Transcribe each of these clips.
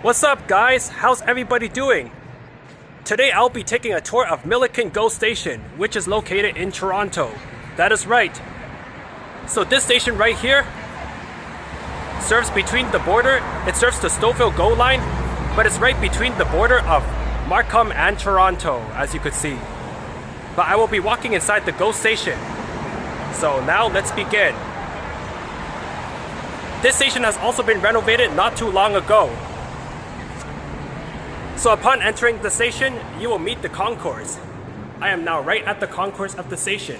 What's up, guys? How's everybody doing? Today I'll be taking a tour of Milliken GO Station, which is located in Toronto. That is right. So this station right here serves between the border. It serves the Stouffville GO line, but it's right between the border of Markham and Toronto, as you could see. But I will be walking inside the GO Station. So now let's begin. This station has also been renovated not too long ago. So upon entering the station, you will meet the concourse. I am now right at the concourse of the station.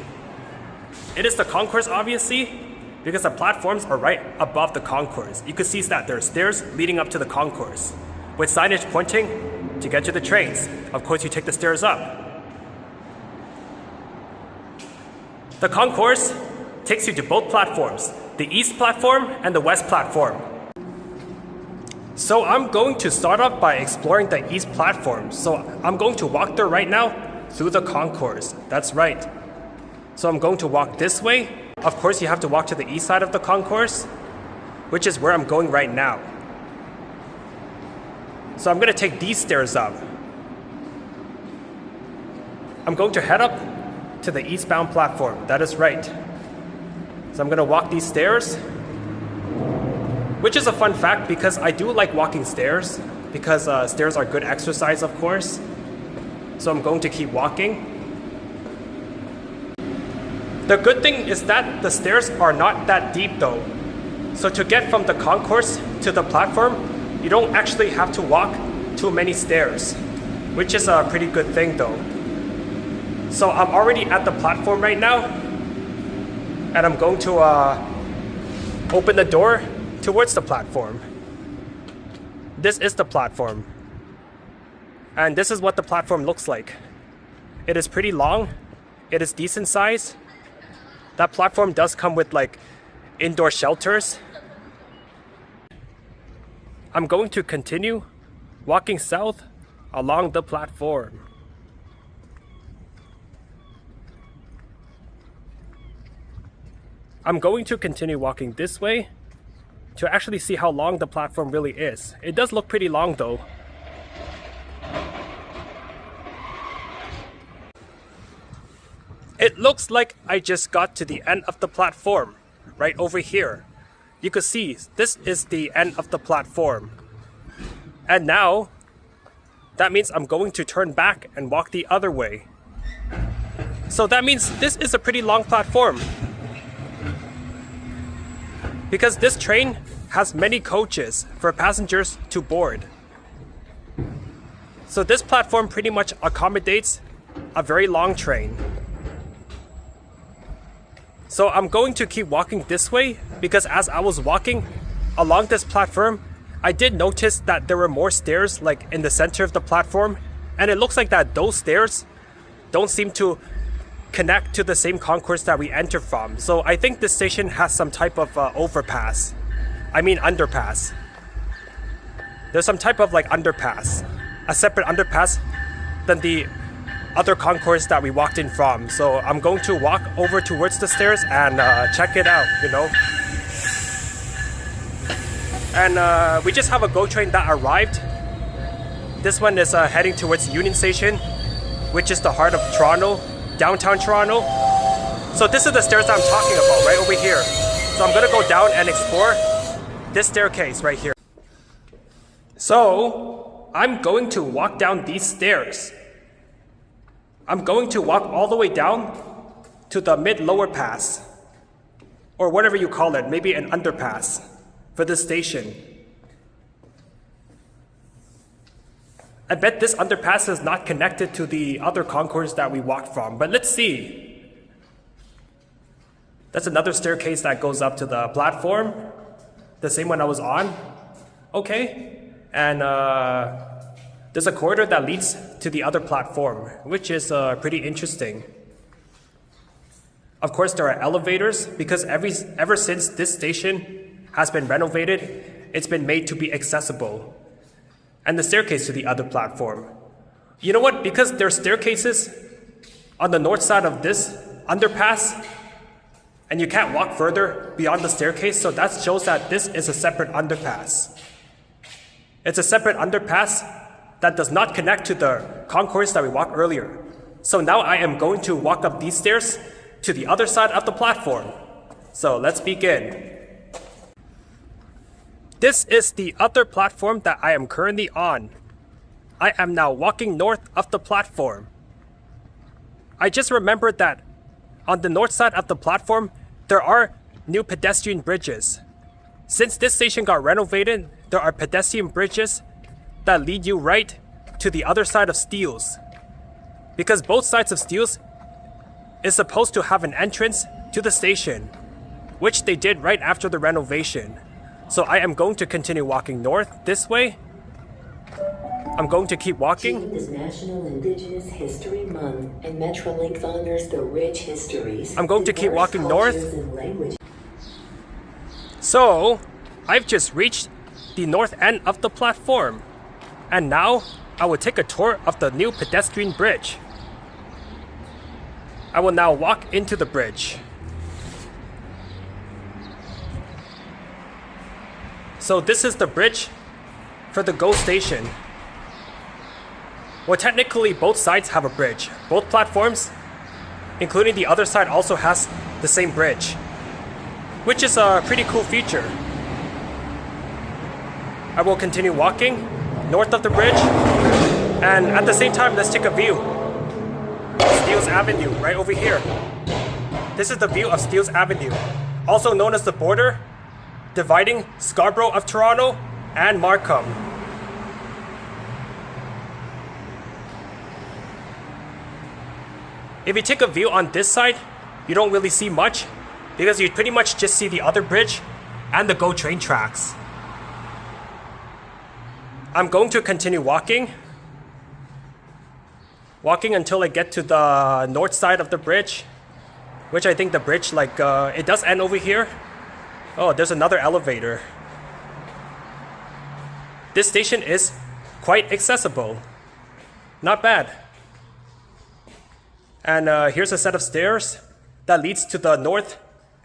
It is the concourse, obviously, because the platforms are right above the concourse. You can see that there are stairs leading up to the concourse, with signage pointing to get to the trains. Of course, you take the stairs up. The concourse takes you to both platforms, the east platform and the west platform. So I'm going to start off by exploring the east platform. So I'm going to walk there right now through the concourse. That's right. So I'm going to walk this way. Of course, you have to walk to the east side of the concourse, which is where I'm going right now. So I'm going to take these stairs up. I'm going to head up to the eastbound platform. That is right. So I'm going to walk these stairs, which is a fun fact because I do like walking stairs because stairs are good exercise, of course. So I'm going to keep walking. The good thing is that the stairs are not that deep though. So to get from the concourse to the platform, you don't actually have to walk too many stairs, which is a pretty good thing though. So I'm already at the platform right now, and I'm going to open the door towards the platform. This is the platform. And this is what the platform looks like. It is pretty long. It is decent size. That platform does come with like indoor shelters. I'm going to continue walking south along the platform. I'm going to continue walking this way to actually see how long the platform really is. It does look pretty long though. It looks like I just got to the end of the platform, right over here. You can see this is the end of the platform. And now, that means I'm going to turn back and walk the other way. So that means this is a pretty long platform, because this train has many coaches for passengers to board. So this platform pretty much accommodates a very long train. So I'm going to keep walking this way because as I was walking along this platform, I did notice that there were more stairs like in the center of the platform, and it looks like that those stairs don't seem to connect to the same concourse that we entered from. So I think this station has some type of underpass. There's some type of like underpass, a separate underpass than the other concourse that we walked in from. So I'm going to walk over towards the stairs and check it out, you know. And we just have a GO train that arrived. This one is heading towards Union Station, which is the heart of Toronto, downtown Toronto. So this is the stairs that I'm talking about, right over here. So I'm gonna go down and explore this staircase right here. So I'm going to walk down these stairs. I'm going to walk all the way down to the mid-lower pass, or whatever you call it, maybe an underpass for this station. I bet this underpass is not connected to the other concourse that we walked from, but let's see. That's another staircase that goes up to the platform, the same one I was on. Okay, and there's a corridor that leads to the other platform, which is pretty interesting. Of course, there are elevators because ever since this station has been renovated, it's been made to be accessible. And the staircase to the other platform. You know what? Because there are staircases on the north side of this underpass, and you can't walk further beyond the staircase, so that shows that this is a separate underpass. It's a separate underpass that does not connect to the concourse that we walked earlier. So now I am going to walk up these stairs to the other side of the platform. So let's begin. This is the other platform that I am currently on. I am now walking north of the platform. I just remembered that on the north side of the platform, there are new pedestrian bridges. Since this station got renovated, there are pedestrian bridges that lead you right to the other side of Steeles. Because both sides of Steeles is supposed to have an entrance to the station, which they did right after the renovation. So I am going to continue walking north this way. I'm going to keep walking. June is National Indigenous History Month, and Metrolink honors the rich histories. I'm going to keep walking north. So, I've just reached the north end of the platform. And now, I will take a tour of the new pedestrian bridge. I will now walk into the bridge. So this is the bridge for the GO Station. Well, technically both sides have a bridge. Both platforms, including the other side, also has the same bridge, which is a pretty cool feature. I will continue walking north of the bridge, and at the same time, let's take a view. Steeles Avenue, right over here. This is the view of Steeles Avenue, also known as the border dividing Scarborough of Toronto and Markham. If you take a view on this side, you don't really see much because you pretty much just see the other bridge and the GO train tracks. I'm going to continue walking until I get to the north side of the bridge, which I think the bridge, it does end over here. Oh, there's another elevator. This station is quite accessible. Not bad. And here's a set of stairs that leads to the north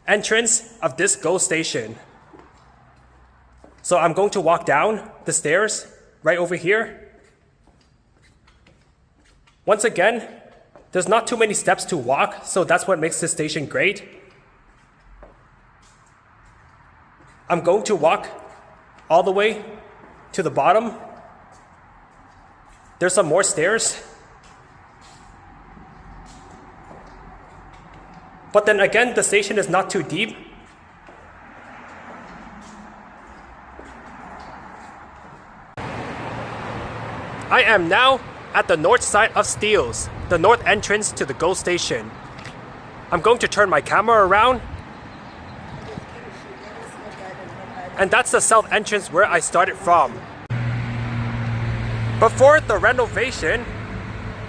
entrance of this GO Station. So I'm going to walk down the stairs right over here. Once again, there's not too many steps to walk, so that's what makes this station great. I'm going to walk all the way to the bottom. There's some more stairs. But then again, the station is not too deep. I am now at the north side of Steeles, the north entrance to the GO Station. I'm going to turn my camera around. And that's the south entrance where I started from. Before the renovation,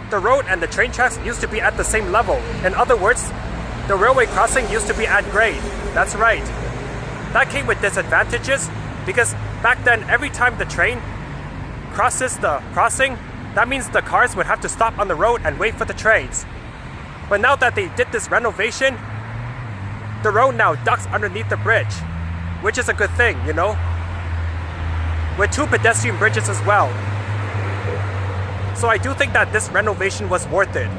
the road and the train tracks used to be at the same level. In other words, the railway crossing used to be at grade. That's right. That came with disadvantages because back then every time the train crosses the crossing, that means the cars would have to stop on the road and wait for the trains. But now that they did this renovation, the road now ducks underneath the bridge, which is a good thing, you know? With two pedestrian bridges as well. So I do think that this renovation was worth it.